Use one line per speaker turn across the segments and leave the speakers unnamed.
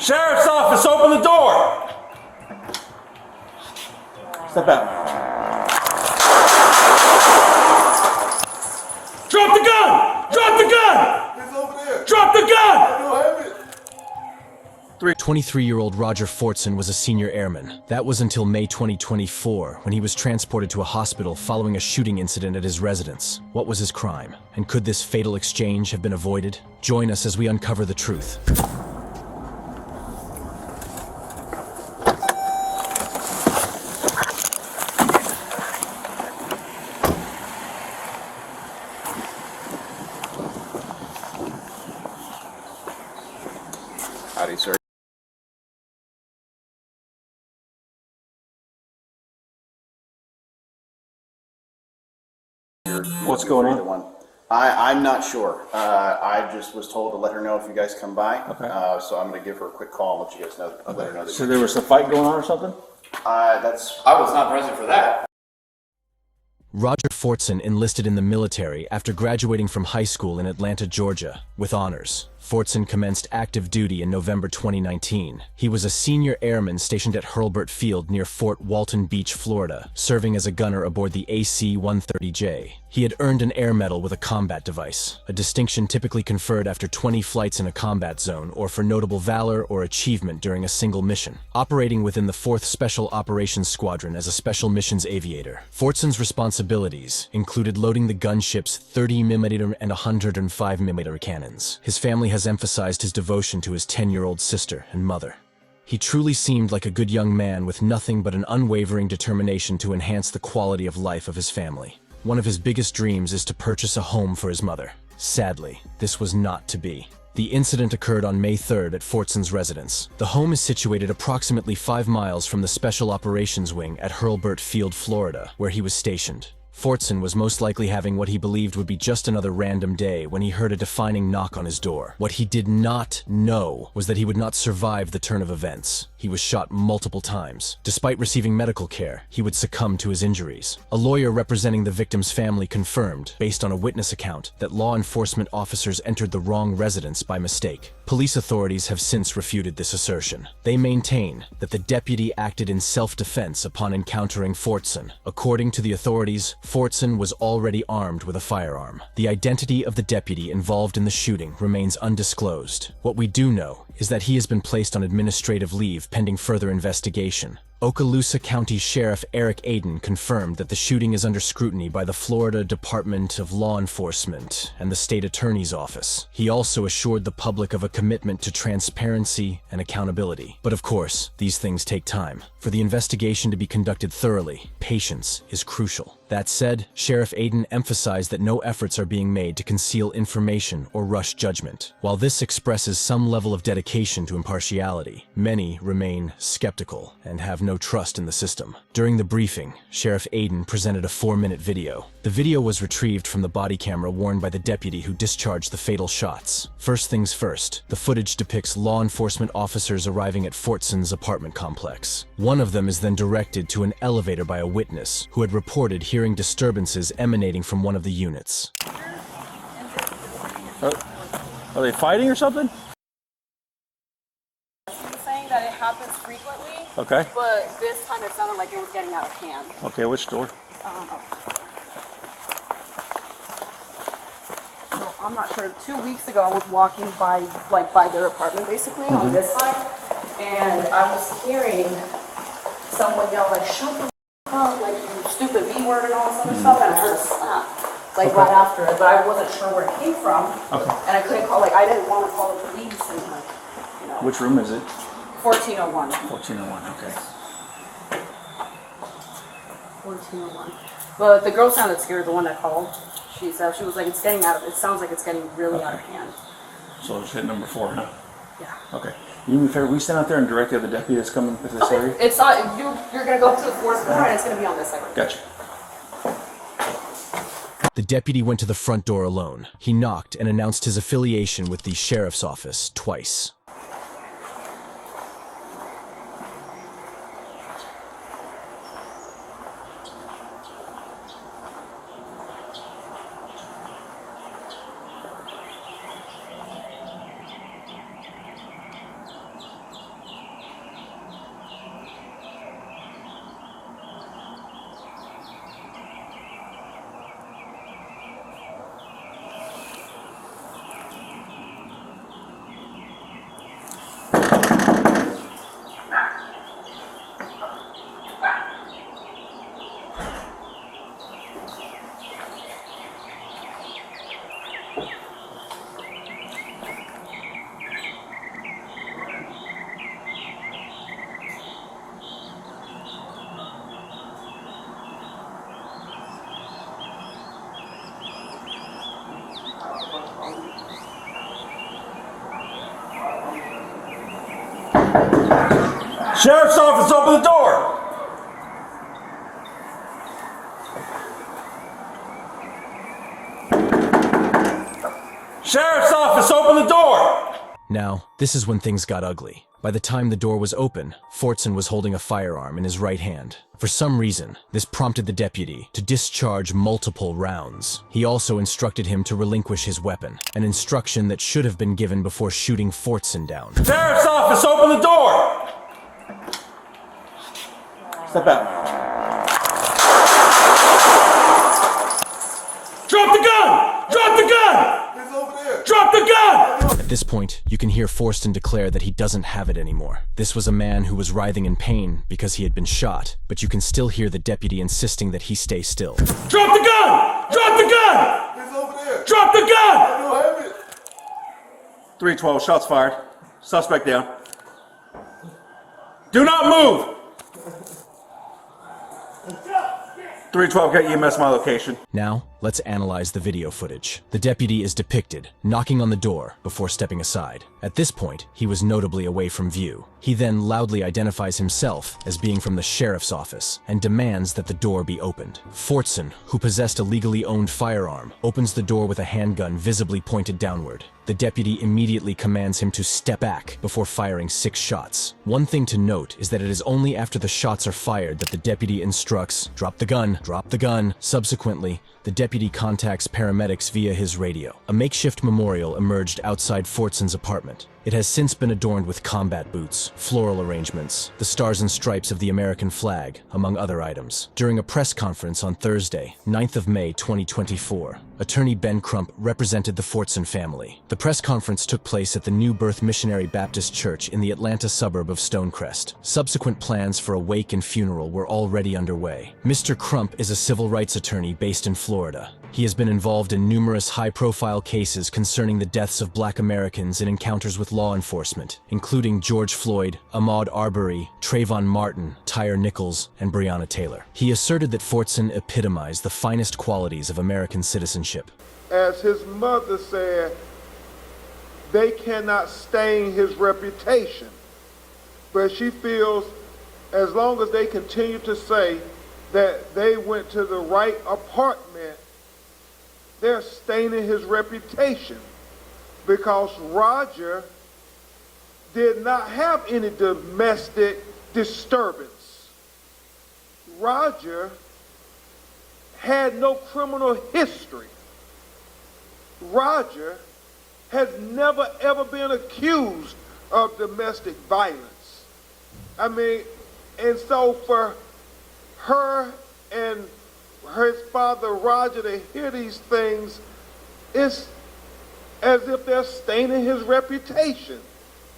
Sheriff's office, open the door! Step out. Drop the gun! Drop the gun!
It's over there.
Drop the gun!
I don't have it.
23-year-old Roger Fortson was a senior airman. That was until May 2024, when he was transported to a hospital following a shooting incident at his residence. What was his crime? And could this fatal exchange have been avoided? Join us as we uncover the truth.
Howdy, sir.
What's going
Either
on?
one. I'm not sure. I just was told to let her know if you guys come by.
Okay.
So I'm going to give her a quick call and let you guys know. Let her know that.
So there was a fight going on or something?
I was not present for that.
Roger Fortson enlisted in the military after graduating from high school in Atlanta, Georgia, with honors. Fortson commenced active duty in November 2019. He was a senior airman stationed at Hurlburt Field near Fort Walton Beach, Florida, serving as a gunner aboard the AC-130J. He had earned an air medal with a combat device, a distinction typically conferred after 20 flights in a combat zone or for notable valor or achievement during a single mission. Operating within the 4th Special Operations Squadron as a special missions aviator, Fortson's responsibilities included loading the gunship's 30mm and 105mm cannons. His family has emphasized his devotion to his 10-year-old sister and mother. He truly seemed like a good young man with nothing but an unwavering determination to enhance the quality of life of his family. One of his biggest dreams is to purchase a home for his mother. Sadly, this was not to be. The incident occurred on May 3rd at Fortson's residence. The home is situated approximately 5 miles from the Special Operations Wing at Hurlburt Field, Florida, where he was stationed. Fortson was most likely having what he believed would be just another random day when he heard a defining knock on his door. What he did not know was that he would not survive the turn of events. He was shot multiple times. Despite receiving medical care, he would succumb to his injuries. A lawyer representing the victim's family confirmed, based on a witness account, that law enforcement officers entered the wrong residence by mistake. Police authorities have since refuted this assertion. They maintain that the deputy acted in self-defense upon encountering Fortson. According to the authorities, Fortson was already armed with a firearm. The identity of the deputy involved in the shooting remains undisclosed. What we do know is that he has been placed on administrative leave pending further investigation. Okaloosa County Sheriff Eric Aden confirmed that the shooting is under scrutiny by the Florida Department of Law Enforcement and the State Attorney's Office. He also assured the public of a commitment to transparency and accountability. But of course, these things take time. For the investigation to be conducted thoroughly, patience is crucial. That said, Sheriff Aden emphasized that no efforts are being made to conceal information or rush judgment. While this expresses some level of dedication to impartiality, many remain skeptical and have no trust in the system. During the briefing, Sheriff Aden presented a 4-minute video. The video was retrieved from the body camera worn by the deputy who discharged the fatal shots. First things first, the footage depicts law enforcement officers arriving at Fortson's apartment complex. One of them is then directed to an elevator by a witness who had reported hearing disturbances emanating from one of the units.
Are they fighting or something?
She's saying that it happens frequently.
Okay.
But this time it sounded like it was getting out of hand.
Okay, which door?
So I'm not sure. 2 weeks ago I was walking by their apartment basically on this side, and I was hearing someone yell like, "Shut the up, like you stupid B word" and all this other stuff, and I heard a slap right after it, but I wasn't sure where it came from.
Okay.
And I couldn't call, I didn't want to call the police and
Which room is it?
1401.
1401, okay.
1401. But the girl sounded scared, the one that called. She said, she was like, it sounds like it's getting really out of hand.
So just hit number 4, huh?
Yeah.
Okay. You me a favor, we stand out there and direct the other deputy that's coming to this area?
It's not, you're going to go up to the 4th floor and it's going to be on this side.
Gotcha.
The deputy went to the front door alone. He knocked and announced his affiliation with the sheriff's office twice.
Sheriff's office, open the door! Sheriff's office, open the door!
Now, this is when things got ugly. By the time the door was open, Fortson was holding a firearm in his right hand. For some reason, this prompted the deputy to discharge multiple rounds. He also instructed him to relinquish his weapon, an instruction that should have been given before shooting Fortson down.
Sheriff's office, open the door! Step out. Drop the gun! Drop the gun!
It's over there.
Drop the gun!
At this point, you can hear Fortson declare that he doesn't have it anymore. This was a man who was writhing in pain because he had been shot, but you can still hear the deputy insisting that he stay still.
Drop the gun! Drop the gun!
It's over there.
Drop the gun!
I don't have it.
312, shots fired. Suspect down. Do not move! 312, get EMS my location.
Now, let's analyze the video footage. The deputy is depicted knocking on the door before stepping aside. At this point, he was notably away from view. He then loudly identifies himself as being from the sheriff's office and demands that the door be opened. Fortson, who possessed a legally owned firearm, opens the door with a handgun visibly pointed downward. The deputy immediately commands him to step back before firing 6 shots. One thing to note is that it is only after the shots are fired that the deputy instructs, "Drop the gun, drop the gun." Subsequently, the deputy contacts paramedics via his radio. A makeshift memorial emerged outside Fortson's apartment. It has since been adorned with combat boots, floral arrangements, the stars and stripes of the American flag, among other items. During a press conference on Thursday, 9th of May 2024, attorney Ben Crump represented the Fortson family. The press conference took place at the New Birth Missionary Baptist Church in the Atlanta suburb of Stonecrest. Subsequent plans for a wake and funeral were already underway. Mr. Crump is a civil rights attorney based in Florida. He has been involved in numerous high-profile cases concerning the deaths of Black Americans in encounters with law enforcement, including George Floyd, Ahmaud Arbery, Trayvon Martin, Tyre Nichols, and Breonna Taylor. He asserted that Fortson epitomized the finest qualities of American citizenship.
As his mother said, they cannot stain his reputation. But she feels as long as they continue to say that they went to the right apartment, they're staining his reputation, because Roger did not have any domestic disturbance. Roger had no criminal history. Roger has never ever been accused of domestic violence. I mean, and so for her and his father Roger to hear these things, it's as if they're staining his reputation,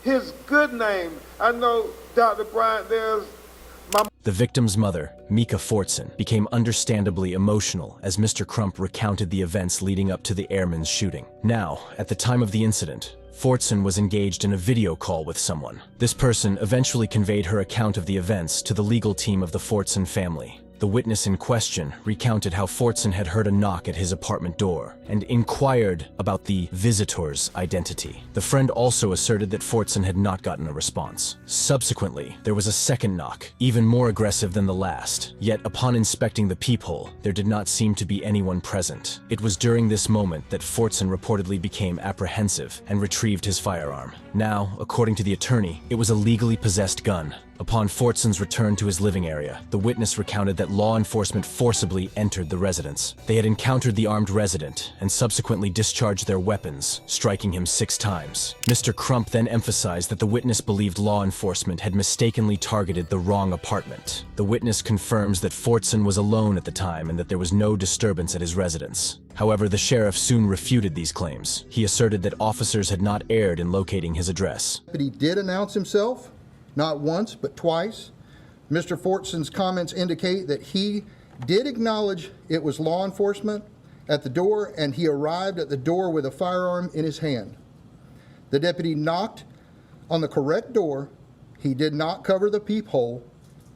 his good name. I know, Dr. Bryant,
The victim's mother, Mika Fortson, became understandably emotional as Mr. Crump recounted the events leading up to the Airman's shooting. Now, at the time of the incident, Fortson was engaged in a video call with someone. This person eventually conveyed her account of the events to the legal team of the Fortson family. The witness in question recounted how Fortson had heard a knock at his apartment door and inquired about the visitor's identity. The friend also asserted that Fortson had not gotten a response. Subsequently, there was a second knock, even more aggressive than the last. Yet, upon inspecting the peephole, there did not seem to be anyone present. It was during this moment that Fortson reportedly became apprehensive and retrieved his firearm. Now, according to the attorney, it was a legally possessed gun. Upon Fortson's return to his living area, the witness recounted that law enforcement forcibly entered the residence. They had encountered the armed resident and subsequently discharged their weapons, striking him 6 times. Mr. Crump then emphasized that the witness believed law enforcement had mistakenly targeted the wrong apartment. The witness confirms that Fortson was alone at the time and that there was no disturbance at his residence. However, the sheriff soon refuted these claims. He asserted that officers had not erred in locating his address.
But he did announce himself. Not once, but twice. Mr. Fortson's comments indicate that he did acknowledge it was law enforcement at the door, and he arrived at the door with a firearm in his hand. The deputy knocked on the correct door. He did not cover the peephole,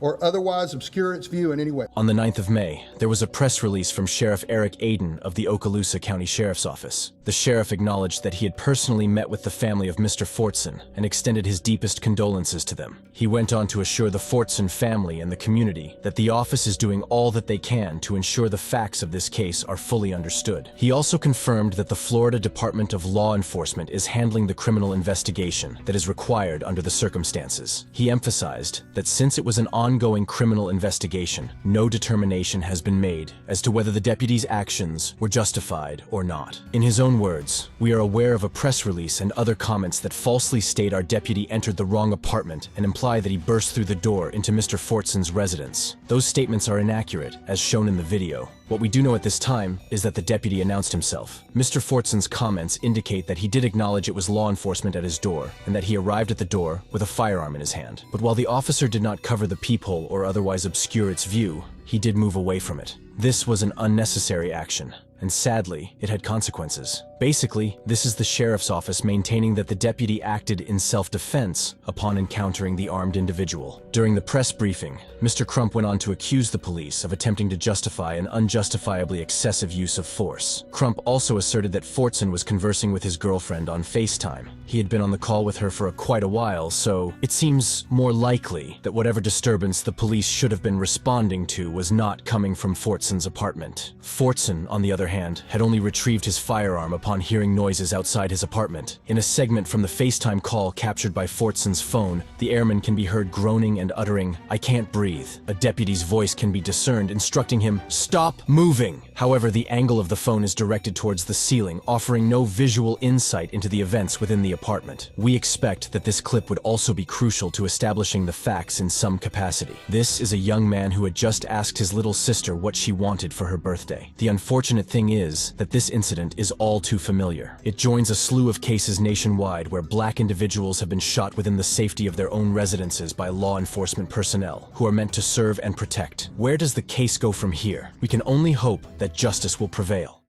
or otherwise obscure its view in any way.
On the 9th of May, there was a press release from Sheriff Eric Aden of the Okaloosa County Sheriff's Office. The sheriff acknowledged that he had personally met with the family of Mr. Fortson and extended his deepest condolences to them. He went on to assure the Fortson family and the community that the office is doing all that they can to ensure the facts of this case are fully understood. He also confirmed that the Florida Department of Law Enforcement is handling the criminal investigation that is required under the circumstances. He emphasized that since it was an ongoing criminal investigation, no determination has been made as to whether the deputy's actions were justified or not. In his own words, "We are aware of a press release and other comments that falsely state our deputy entered the wrong apartment and imply that he burst through the door into Mr. Fortson's residence. Those statements are inaccurate, as shown in the video. What we do know at this time is that the deputy announced himself. Mr. Fortson's comments indicate that he did acknowledge it was law enforcement at his door and that he arrived at the door with a firearm in his hand. But while the officer did not cover the peephole or otherwise obscure its view, he did move away from it. This was an unnecessary action, and sadly, it had consequences. Basically, this is the sheriff's office maintaining that the deputy acted in self-defense upon encountering the armed individual. During the press briefing, Mr. Crump went on to accuse the police of attempting to justify an unjustifiably excessive use of force. Crump also asserted that Fortson was conversing with his girlfriend on FaceTime. He had been on the call with her for quite a while, so it seems more likely that whatever disturbance the police should have been responding to was not coming from Fortson's apartment. Fortson, on the other hand, had only retrieved his firearm upon hearing noises outside his apartment. In a segment from the FaceTime call captured by Fortson's phone, the airman can be heard groaning and uttering, "I can't breathe." A deputy's voice can be discerned instructing him, "Stop moving!" However, the angle of the phone is directed towards the ceiling, offering no visual insight into the events within the apartment. We expect that this clip would also be crucial to establishing the facts in some capacity. This is a young man who had just asked his little sister what she wanted for her birthday. The unfortunate thing is that this incident is all too familiar. It joins a slew of cases nationwide where black individuals have been shot within the safety of their own residences by law enforcement personnel who are meant to serve and protect. Where does the case go from here? We can only hope that justice will prevail.